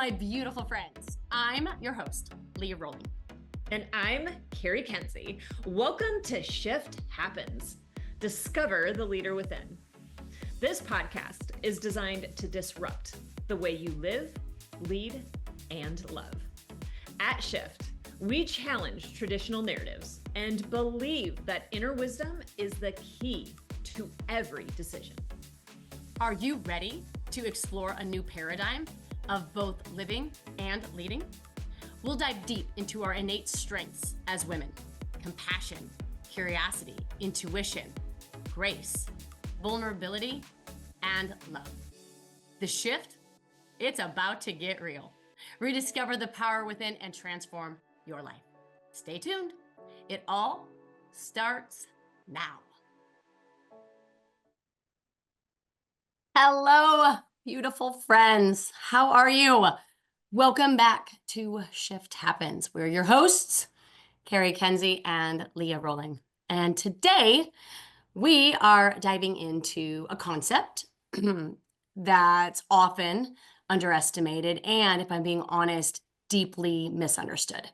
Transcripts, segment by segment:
my beautiful friends. I'm your host, Leah Rolling. And I'm Cari Kenzie. Welcome to iShft Happens. Discover the leader within. This podcast is designed to disrupt the way you live, lead, and love. At iShft, we challenge traditional narratives and believe that inner wisdom is the key to every decision. Are you ready to explore a new paradigm of both living and leading? We'll dive deep into our innate strengths as women: compassion, curiosity, intuition, grace, vulnerability, and love. The shift, it's about to get real. Rediscover the power within and transform your life. Stay tuned. It all starts now. Hello, beautiful friends. How are you? Welcome back to iShft Happens. We're your hosts, Cari Kenzie and Leah Rolling. And today we are diving into a concept that's often underestimated and, if I'm being honest, deeply misunderstood.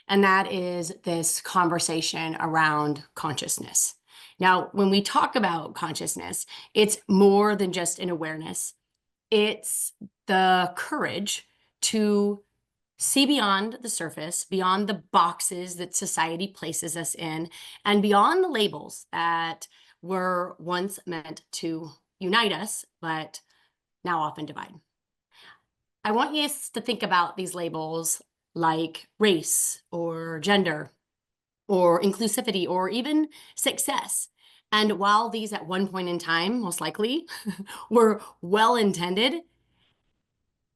And that is this conversation around consciousness. Now, when we talk about consciousness, it's more than just an awareness. It's the courage to see beyond the surface, beyond the boxes that society places us in, and beyond the labels that were once meant to unite us, but now often divide. I want you to think about these labels like race or gender or inclusivity or even success. And while these at one point in time, most likely, were well-intended,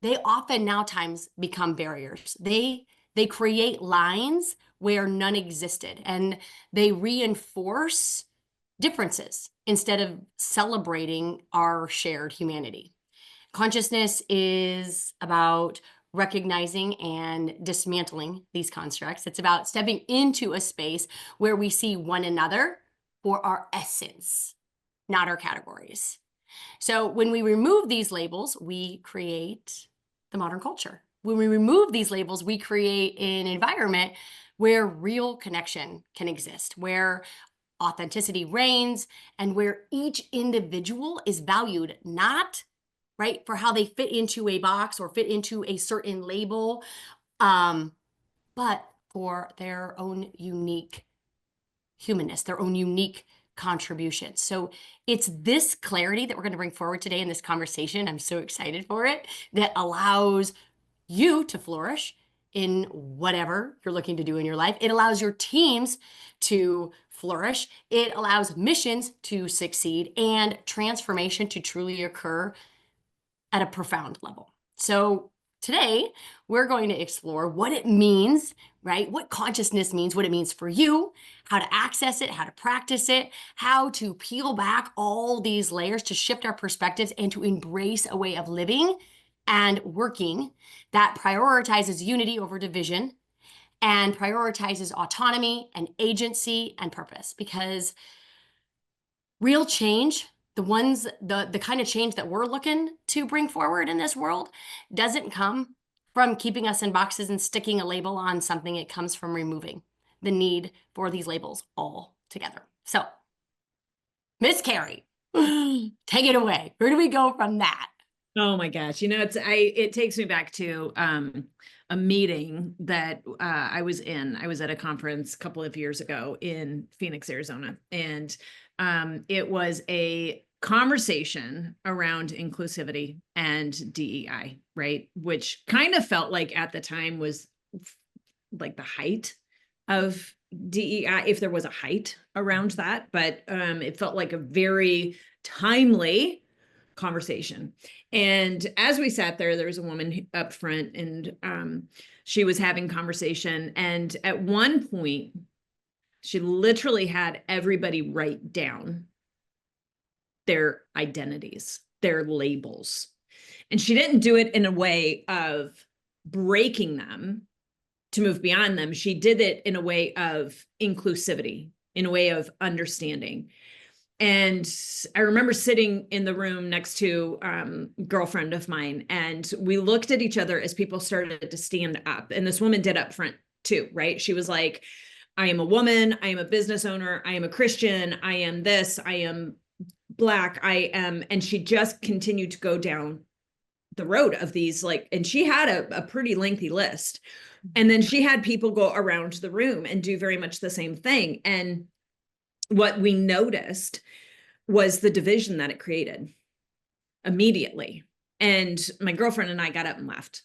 they often now times become barriers. They create lines where none existed, and they reinforce differences instead of celebrating our shared humanity. Consciousness is about recognizing and dismantling these constructs. It's about stepping into a space where we see one another for our essence, not our categories. So when we remove these labels, we create the modern culture. When we remove these labels, we create an environment where real connection can exist, where authenticity reigns, and where each individual is valued not for how they fit into a box or fit into a certain label, but for their own unique humanness, their own unique contribution. So it's this clarity that we're going to bring forward today in this conversation. I'm so excited for it, that allows you to flourish in whatever you're looking to do in your life. It allows your teams to flourish. It allows missions to succeed and transformation to truly occur at a profound level. So today we're going to explore what it means, what consciousness means, what it means for you, how to access it, how to practice it, how to peel back all these layers to shift our perspectives and to embrace a way of living and working that prioritizes unity over division and prioritizes autonomy and agency and purpose. Because real change, the kind of change that we're looking to bring forward in this world, doesn't come from keeping us in boxes and sticking a label on something. It comes from removing the need for these labels altogether. So, Miss Cari, take it away. Where do we go from that? Oh my gosh. It takes me back to a meeting that I was in. I was at a conference a couple of years ago in Phoenix, Arizona. And it was a conversation around inclusivity and DEI, right? Which kind of felt like at the time was like the height of DEI, if there was a height around that. But it felt like a very timely conversation. And as we sat there was a woman up front, and she was having conversation. And at one point, she literally had everybody write down their identities, their labels. And she didn't do it in a way of breaking them to move beyond them. She did it in a way of inclusivity, in a way of understanding. And I remember sitting in the room next to girlfriend of mine, and we looked at each other as people started to stand up. And this woman did up front too, right? She was like, I am a woman, I am a business owner, I am a Christian, I am this, I am Black, I am, and she just continued to go down the road of these, like, and she had a pretty lengthy list. And then she had people go around the room and do very much the same thing. And what we noticed was the division that it created immediately. And my girlfriend and I got up and left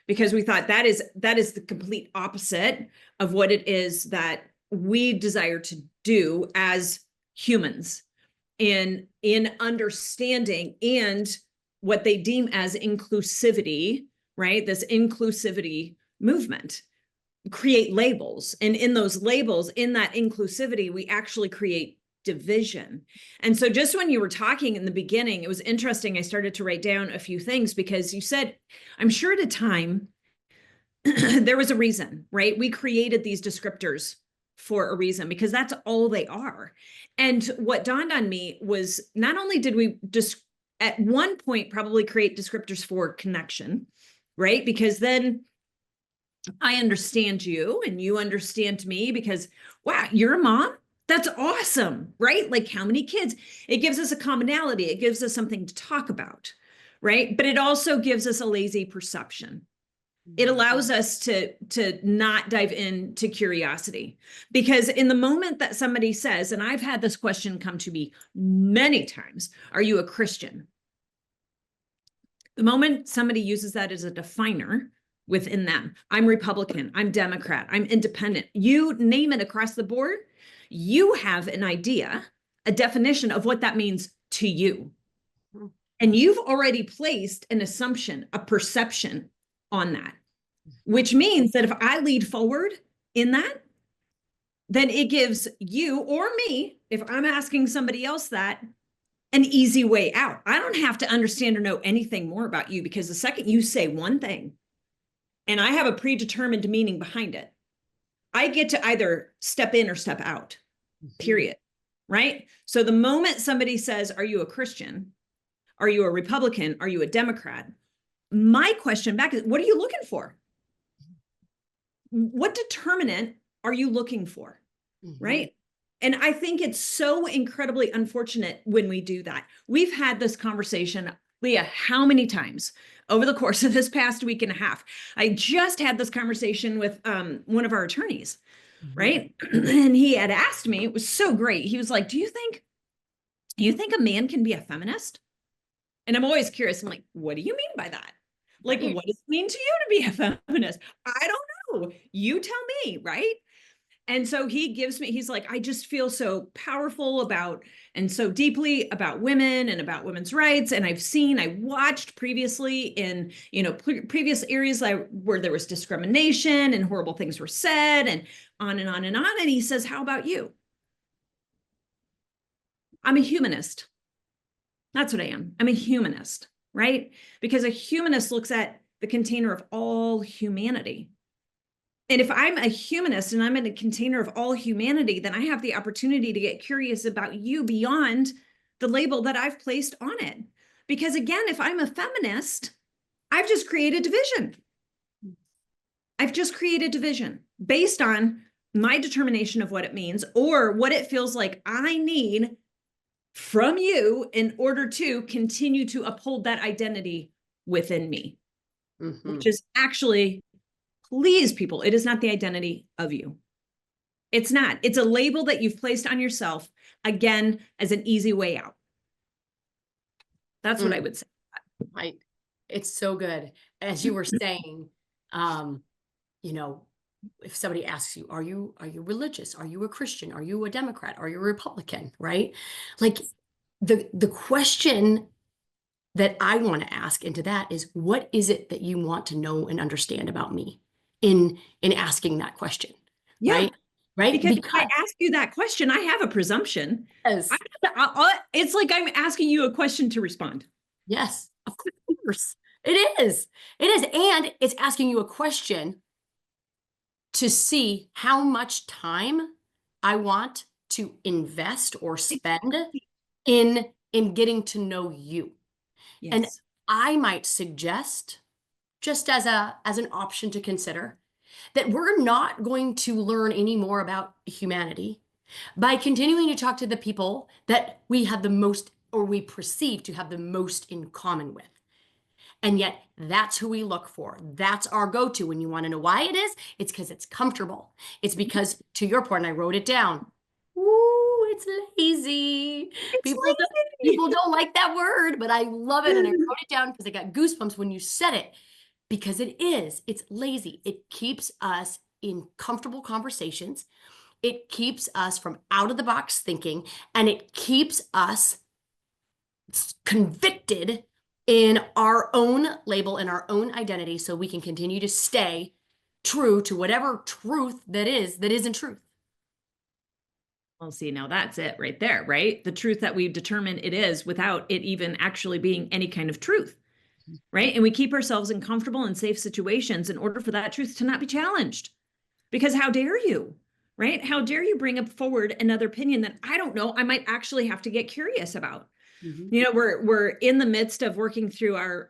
because we thought that is the complete opposite of what it is that we desire to do as humans in understanding and what they deem as inclusivity, right? This inclusivity movement, create labels. And in those labels, in that inclusivity, we actually create division. And so just when you were talking in the beginning, it was interesting. I started to write down a few things because you said, I'm sure at a time, there was a reason, right? We created these descriptors for a reason because that's all they are. And what dawned on me was not only did we just at one point probably create descriptors for connection, right? Because then I understand you and you understand me because, wow, you're a mom? That's awesome, right? Like how many kids? It gives us a commonality. It gives us something to talk about, right? But it also gives us a lazy perception. It allows us to not dive into curiosity, because in the moment that somebody says, and I've had this question come to me many times, are you a Christian? The moment somebody uses that as a definer within them, I'm Republican, I'm Democrat, I'm independent, you name it across the board, you have an idea, a definition of what that means to you. And you've already placed an assumption, a perception on that, which means that if I lead forward in that, then it gives you or me, if I'm asking somebody else that, an easy way out. I don't have to understand or know anything more about you, because the second you say one thing and I have a predetermined meaning behind it, I get to either step in or step out, period. Right? So the moment somebody says, are you a Christian? Are you a Republican? Are you a Democrat? My question back is, what are you looking for? What determinant are you looking for? Right? And I think it's so incredibly unfortunate when we do that. We've had this conversation, Leah, how many times over the course of this past week and a half? I just had this conversation with one of our attorneys, right? And he had asked me, it was so great. He was like, do you think a man can be a feminist? And I'm always curious. I'm like, what do you mean by that? Like, what does it mean to you to be a feminist? I don't know. You tell me, right? And so he's like, I just feel so powerful about, and so deeply about women and about women's rights. And I watched previously in, previous areas where there was discrimination and horrible things were said and on and on and on. And he says, how about you? I'm a humanist. That's what I am. I'm a humanist, right? Because a humanist looks at the container of all humanity. And if I'm a humanist and I'm in a container of all humanity, then I have the opportunity to get curious about you beyond the label that I've placed on it. Because again, if I'm a feminist, I've just created division. I've just created division based on my determination of what it means or what it feels like I need from you in order to continue to uphold that identity within me, which is actually, please, people, it is not the identity of you. It's not. It's a label that you've placed on yourself, again, as an easy way out. That's what I would say. Right. It's so good. As you were saying, if somebody asks you, are you religious? Are you a Christian? Are you a Democrat? Are you a Republican? Right? Like the question that I want to ask into that is, what is it that you want to know and understand about me in asking that question? Yeah. Right? Because if I ask you that question, I have a presumption. Yes. It's like I'm asking you a question to respond. Yes, of course. It is. And it's asking you a question to see how much time I want to invest or spend in getting to know you. And Yes. I might suggest, just as an option to consider, that we're not going to learn any more about humanity by continuing to talk to the people that we have the most, or we perceive to have the most in common with. And yet, that's who we look for. That's our go to. When you want to know why it is, it's because it's comfortable. It's because, to your point, and I wrote it down. Ooh, it's lazy. It's People don't, lazy. people don't like that word, but I love it. And I wrote it down because I got goosebumps when you said it, because it is. It's lazy. It keeps us in comfortable conversations. It keeps us from out of the box thinking, and it keeps us convicted in our own label and our own identity, so we can continue to stay true to whatever truth that isn't truth. Well, see, now that's it right there, right? The truth that we've determined it is without it even actually being any kind of truth, right? And we keep ourselves in comfortable and safe situations in order for that truth to not be challenged. Because how dare you, right? How dare you bring up forward another opinion that I don't know, I might actually have to get curious about. Mhm. You know, we're in the midst of working through our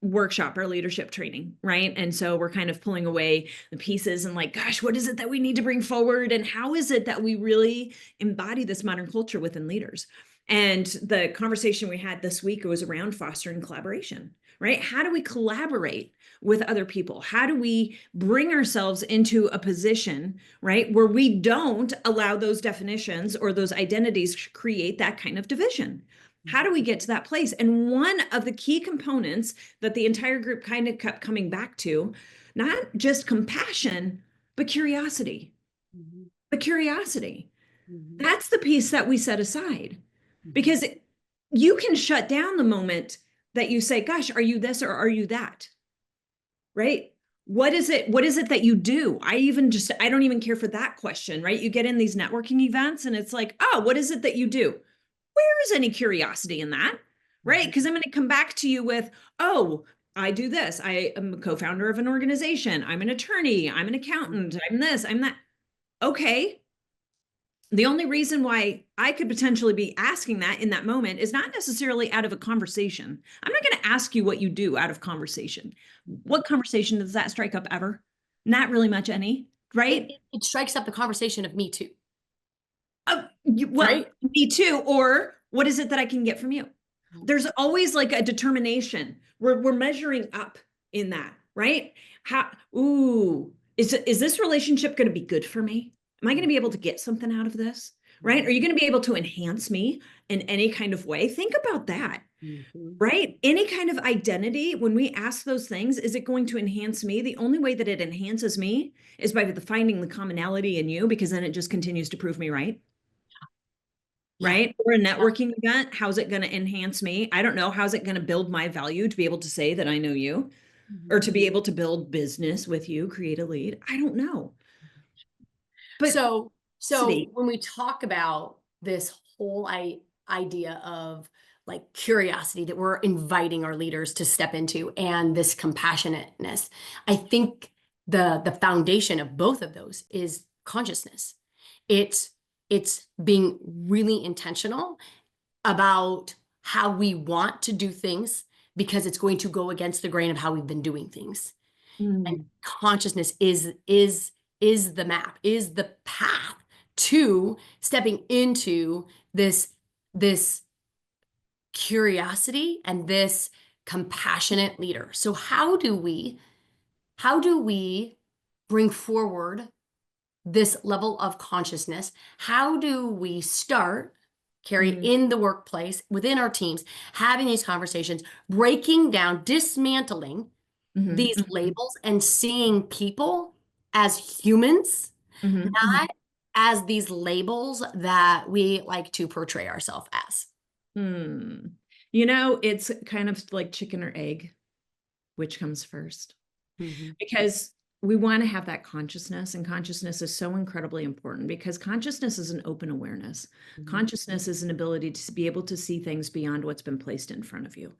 workshop, our leadership training, right? And so we're kind of pulling away the pieces and like, gosh, what is it that we need to bring forward, and how is it that we really embody this modern culture within leaders? And the conversation we had this week was around fostering collaboration, right? How do we collaborate with other people? How do we bring ourselves into a position, right, where we don't allow those definitions or those identities to create that kind of division? How do we get to that place? And one of the key components that the entire group kind of kept coming back to, not just compassion, but curiosity. Mhm. But curiosity. Mhm. That's the piece that we set aside, Mhm. because you can shut down the moment that you say, gosh, are you this or are you that? Right? What is it that you do? I don't even care for that question, right? You get in these networking events and it's like, oh, what is it that you do? Where is any curiosity in that? Right? Mhm. Because I'm going to come back to you with, oh, I do this. I am a co-founder of an organization. I'm an attorney. I'm an accountant. I'm this, I'm that. Okay. The only reason why I could potentially be asking that in that moment is not necessarily out of a conversation. I'm not going to ask you what you do out of conversation. Mhm. What conversation does that strike up ever? Not really much any, It, right? it, it strikes up the conversation of me too, Well, right? me too. Or what is it that I can get from you? Mhm. There's always like a determination. We're measuring up in that, right? How, ooh, is this relationship going to be good for me? Am I going to be able to get something out of this? Right? Are you going to be able to enhance me in any kind of way? Think about that, Mhm. right? Any kind of identity, when we ask those things, is it going to enhance me? The only way that it enhances me is by finding the commonality in you, because then it just continues to prove me right. Yeah. Right? Or a Yeah. networking event, how's it going to enhance me? I don't know. How's it going to build my value to be able to say that I know you, or Mhm. to be able to build business with you, create a lead? I don't know. But So city. when we talk about this whole idea of like curiosity that we're inviting our leaders to step into, and this compassionateness, I think the foundation of both of those is consciousness. It's it's being really intentional about how we want to do things, because it's going to go against the grain of how we've been doing things. And Mm, consciousness is the map, is the path to stepping into this curiosity and this compassionate leader. So how do we bring forward this level of consciousness? How do we start, Cari, mm, in the workplace, within our teams, having these conversations, breaking down, dismantling mhm, these mhm, labels, and seeing people as humans, mhm, mhm. not as these labels that we like to portray ourselves as. Hmm. You know, it's kind of like chicken or egg, which comes first? Mhm. Because we want to have that consciousness, and consciousness is so incredibly important, because consciousness is an open awareness. Mhm. Consciousness is an ability to be able to see things beyond what's been placed in front of you.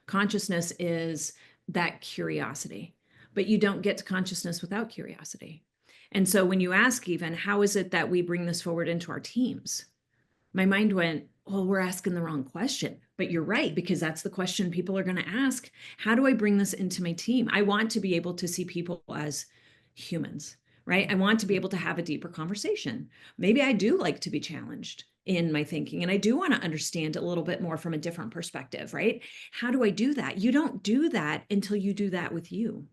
Consciousness is that curiosity, but you don't get to consciousness without curiosity. And so when you ask, even, how is it that we bring this forward into our teams? My mind went, well, we're asking the wrong question. But you're right, because that's the question people are going to ask. How do I bring this into my team? I want to be able to see people as humans, right? I want to be able to have a deeper conversation. Maybe I do like to be challenged in my thinking, and I do want to understand a little bit more from a different perspective, right? How do I do that? You don't do that until you do that with you.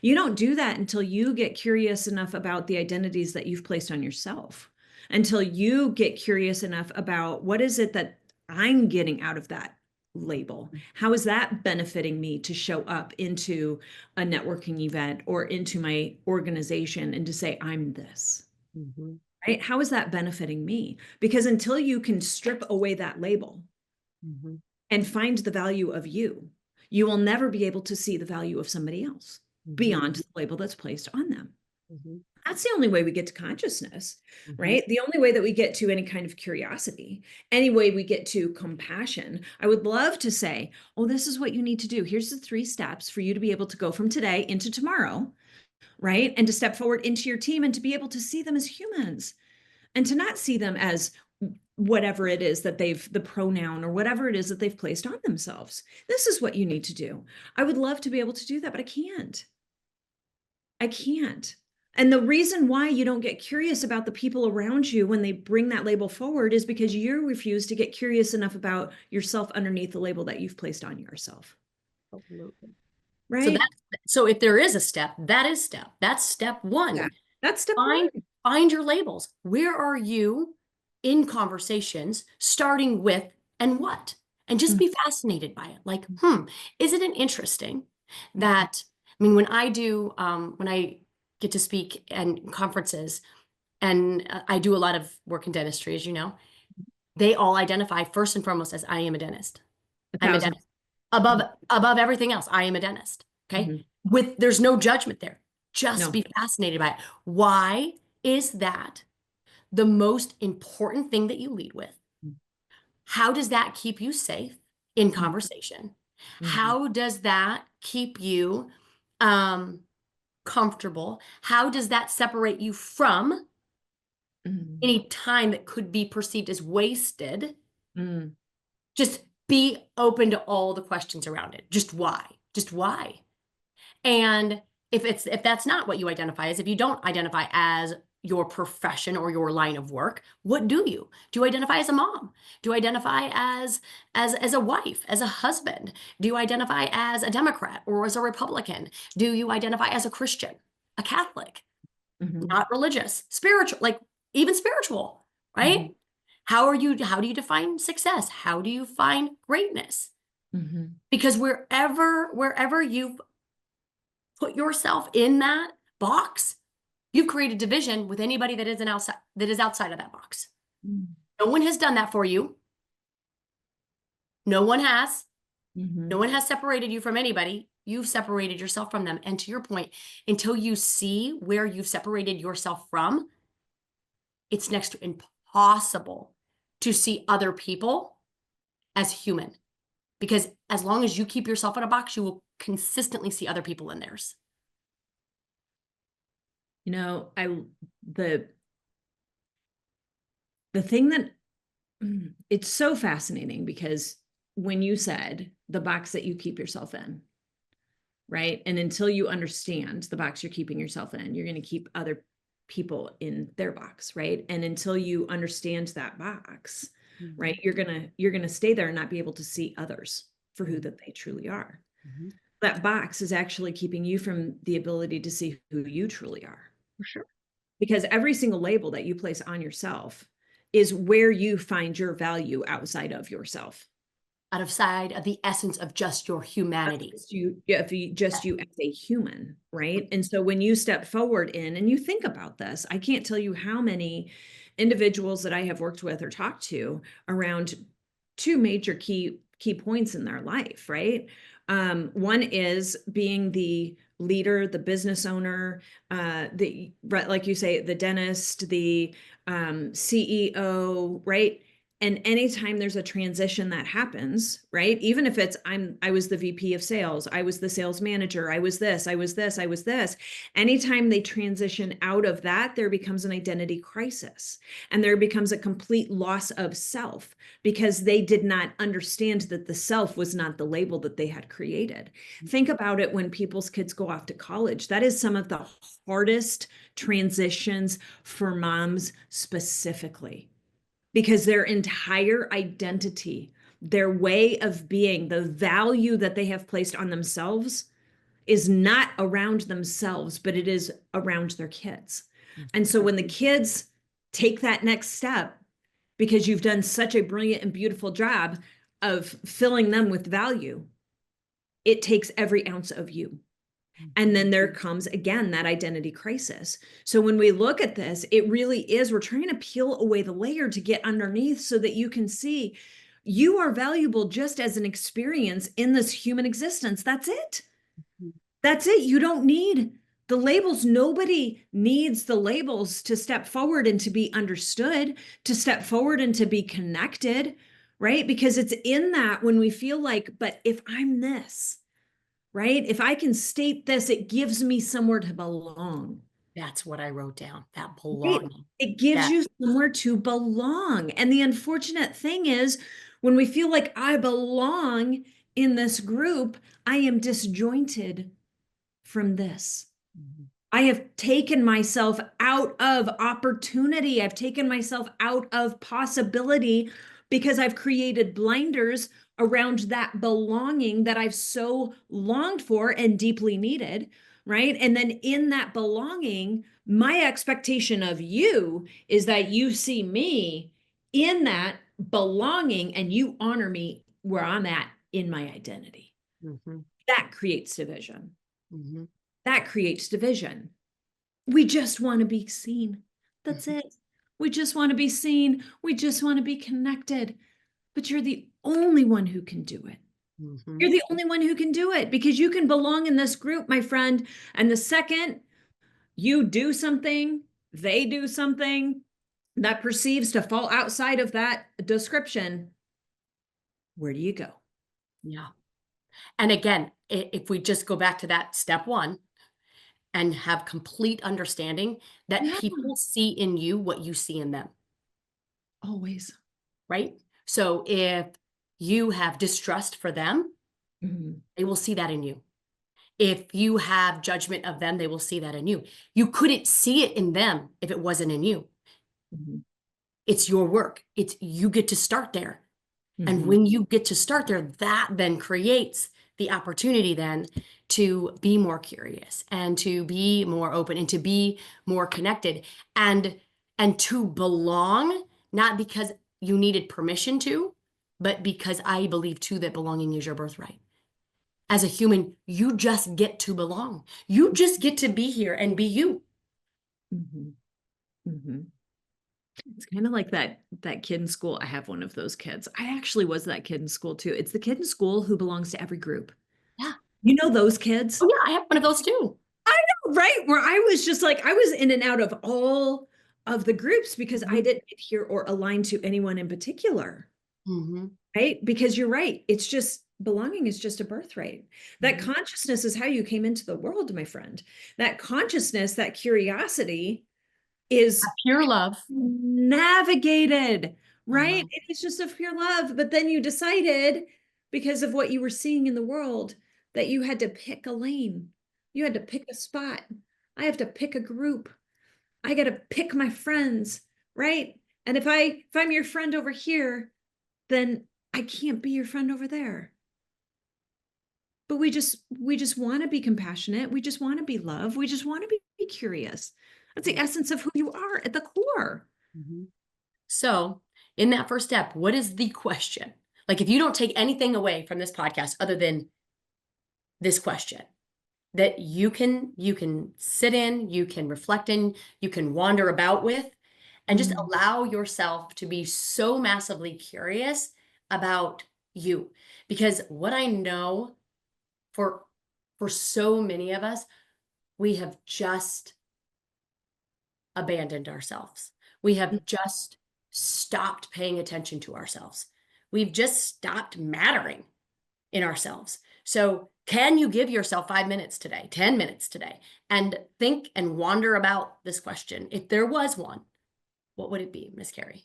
You don't do that until you get curious enough about the identities that you've placed on yourself, until you get curious enough about what is it that I'm getting out of that label? How is that benefiting me to show up into a networking event or into my organization and to say, I'm this, right? How is that benefiting me? Because until you can strip away that label and find the value of you, you will never be able to see the value of somebody else beyond the label that's placed on them. That's the only way we get to consciousness, right? The only way that we get to any kind of curiosity, any way we get to compassion. I would love to say, oh, this is what you need to do. Here's the 3 steps for you to be able to go from today into tomorrow, right? And to step forward into your team and to be able to see them as humans and to not see them as whatever it is that the pronoun or whatever it is that they've placed on themselves. This is what you need to do. I would love to be able to do that, but I can't. I can't. And the reason why you don't get curious about the people around you when they bring that label forward is because you refuse to get curious enough about yourself underneath the label that you've placed on yourself. Absolutely. Right? So if there is a step, that's step 1. Yeah, that's step Find 1. find your labels. Where are you in conversations, starting with and what? And just be fascinated by it. Like, isn't it interesting that, I mean, when I get to speak and conferences, and I do a lot of work in dentistry, as you know, they all identify first and foremost as I am a dentist. I'm a 1,000. dentist. Above everything else, I am a dentist. Okay. There's no judgment there. Just No. be fascinated by it. Why is that the most important thing that you lead with? How does that keep you safe in conversation? How does that keep you comfortable? How does that separate you from any time that could be perceived as wasted? Just be open to all the questions around it. Just why? Just why? And if that's not what you identify as, if you don't identify as your profession or your line of work, what do you? Do you identify as a mom? Do you identify as a wife, as a husband? Do you identify as a Democrat or as a Republican? Do you identify as a Christian, a Catholic, not religious, spiritual, like even spiritual, right? How do you define success? How do you find greatness? Because wherever you've put yourself in that box, you've created division with anybody that is outside of that box. No one has done that for you. No one has. No one has separated you from anybody. You've separated yourself from them. And to your point, until you see where you've separated yourself from, it's next to impossible to see other people as human. Because as long as you keep yourself in a box, you will consistently see other people in theirs. You know, the thing that it's so fascinating, because when you said the box that you keep yourself in, right? And until you understand the box you're keeping yourself in, you're going to keep other people in their box, right? And until you understand that box, right, you're going to stay there and not be able to see others for who that they truly are. That box is actually keeping you from the ability to see who you truly are. For sure. Because every single label that you place on yourself is where you find your value outside of yourself. Outside of the essence of just your humanity. You as a human, right? And so when you step forward and you think about this, I can't tell you how many individuals that I have worked with or talked to around 2 major key points in their life, right? One is being the leader, the business owner, like you say, the dentist, the CEO, right? And anytime there's a transition that happens, right? Even if it's I was the VP of sales, I was the sales manager, I was this, I was this, I was this. Anytime they transition out of that, there becomes an identity crisis and there becomes a complete loss of self because they did not understand that the self was not the label that they had created. Think about it when people's kids go off to college. That is some of the hardest transitions for moms specifically, because their entire identity, their way of being, the value that they have placed on themselves is not around themselves, but it is around their kids. And so when the kids take that next step, because you've done such a brilliant and beautiful job of filling them with value, it takes every ounce of you. And then there comes, again, that identity crisis. So when we look at this, it really is, we're trying to peel away the layer to get underneath so that you can see you are valuable just as an experience in this human existence. That's it. That's it. You don't need the labels. Nobody needs the labels to step forward and to be understood, to step forward and to be connected, right? Because it's in that when we feel like, but if I'm this, right? If I can state this, it gives me somewhere to belong. That's what I wrote down, that Right? belonging. It gives Yeah. you somewhere to belong. And the unfortunate thing is, when we feel like I belong in this group, I am disjointed from this. I have taken myself out of opportunity. I've taken myself out of possibility because I've created blinders around that belonging that I've so longed for and deeply needed, right? And then in that belonging, my expectation of you is that you see me in that belonging and you honor me where I'm at in my identity. Mm-hmm. That creates division. Mm-hmm. That creates division. We just want to be seen. That's it. We just want to be seen. We just want to be connected. But you're the only one who can do it. Mm-hmm. You're the only one who can do it because you can belong in this group, my friend. And the second you do something, they do something that perceives to fall outside of that description, where do you go? Yeah. And again, if we just go back to that step one and have complete understanding that Yeah, people see in you what you see in them, always. right? So if you have distrust for them, Mhm. they will see that in you. If you have judgment of them, they will see that in you. You couldn't see it in them if it wasn't in you. Mhm. It's your work. It's you get to start there. And Mhm. when you get to start there, that then creates the opportunity then to be more curious and to be more open and to be more connected and to belong, not because you needed permission to, but because I believe too that belonging is your birthright. As a human, you just get to belong. You just get to be here and be you. Mhm. Mhm. It's kind of like that kid in school. I have one of those kids. I actually was that kid in school too. It's the kid in school who belongs to every group. Yeah. You know those kids, Oh yeah, I have one of those too. right? Where I was just like, I was in and out of all of the groups because I didn't adhere or align to anyone in particular, Mm-hmm. right? Because you're right. It's just belonging is just a birthright. That Mm-hmm. consciousness is how you came into the world, my friend. That consciousness, that curiosity is Pure love. navigated, right? Uh-huh. It is just a pure love. But then you decided, because of what you were seeing in the world, that you had to pick a lane. You had to pick a spot. I have to pick a group. I got to pick my friends, right? And if I'm your friend over here, then I can't be your friend over there. But we just want to be compassionate. We just want to be love. We just want to be curious. That's the essence of who you are at the core. Mm-hmm. So, in that first step, what is the question? Like, if you don't take anything away from this podcast other than this question that you can sit in, you can reflect in, you can wander about with, and just Mm. allow yourself to be so massively curious about you. Because what I know for so many of us, we have just abandoned ourselves. We have just stopped paying attention to ourselves. We've just stopped mattering in ourselves. So can you give yourself 5 minutes today, 10 minutes today, and think and wander about this question? If there was one, what would it be, Miss Cari?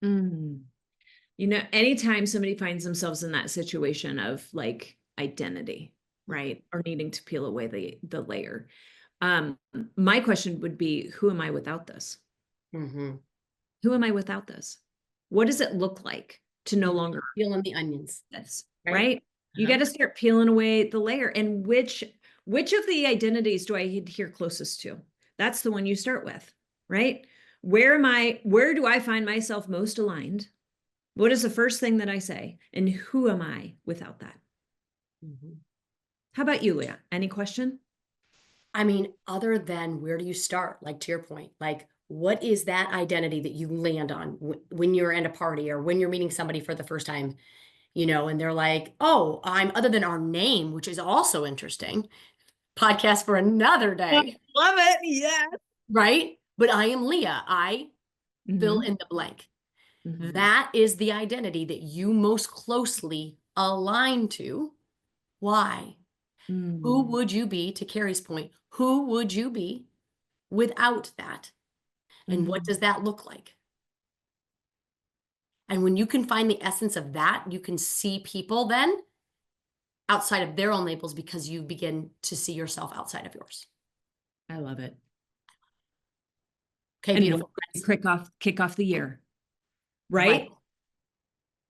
Mm. You know, anytime somebody finds themselves in that situation of like identity, right? Or needing to peel away the layer. My question would be, who am I without this? Mm-hmm. Who am I without this? What does it look like to no longer Peeling the onions. this, Right? right? You got to start peeling away the layer. And which of the identities do I adhere closest to? That's the one you start with, right? Where do I find myself most aligned? What is the first thing that I say? And who am I without that? Mm-hmm. How about you, Leah? Any question? I mean, other than where do you start? Like, to your point, like, what is that identity that you land on when you're at a party or when you're meeting somebody for the first time, and they're like, oh, I'm other than our name, which is also interesting. Podcast for another day. Love it. Yeah. Right? But I am Leah. I fill in the blank. That is the identity that you most closely align to. Why? Who would you be, to Cari's point, who would you be without that? And what does that look like? And when you can find the essence of that, you can see people then outside of their own labels because you begin to see yourself outside of yours. I love it. Okay, And beautiful. kick off the year, right?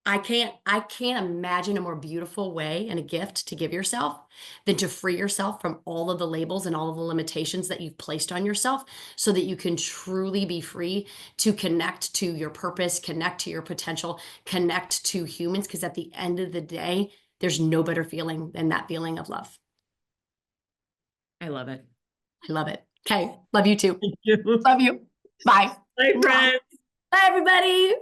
I can't imagine a more beautiful way and a gift to give yourself than to free yourself from all of the labels and all of the limitations that you've placed on yourself so that you can truly be free to connect to your purpose, connect to your potential, connect to humans. Because at the end of the day, there's no better feeling than that feeling of love. I love it. I love it. Okay. Love you too. Thank you. Love you. Bye. Bye, friends. Bye, everybody.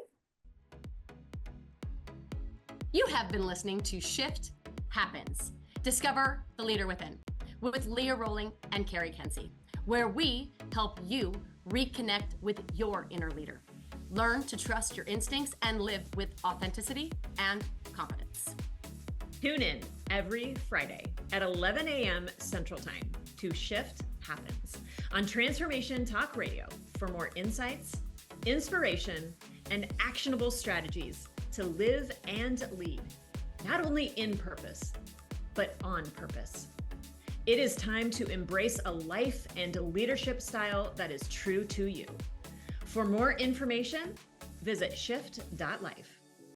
You have been listening to Shift Happens. Discover the leader within with Leah Rolling and Cari Kenzie, where we help you reconnect with your inner leader. Learn to trust your instincts and live with authenticity and confidence. Tune in every Friday at 11 a.m. Central Time to Shift Happens on Transformation Talk Radio for more insights, inspiration, and actionable strategies to live and lead, not only in purpose, but on purpose. It is time to embrace a life and leadership style that is true to you. For more information, visit shift.life.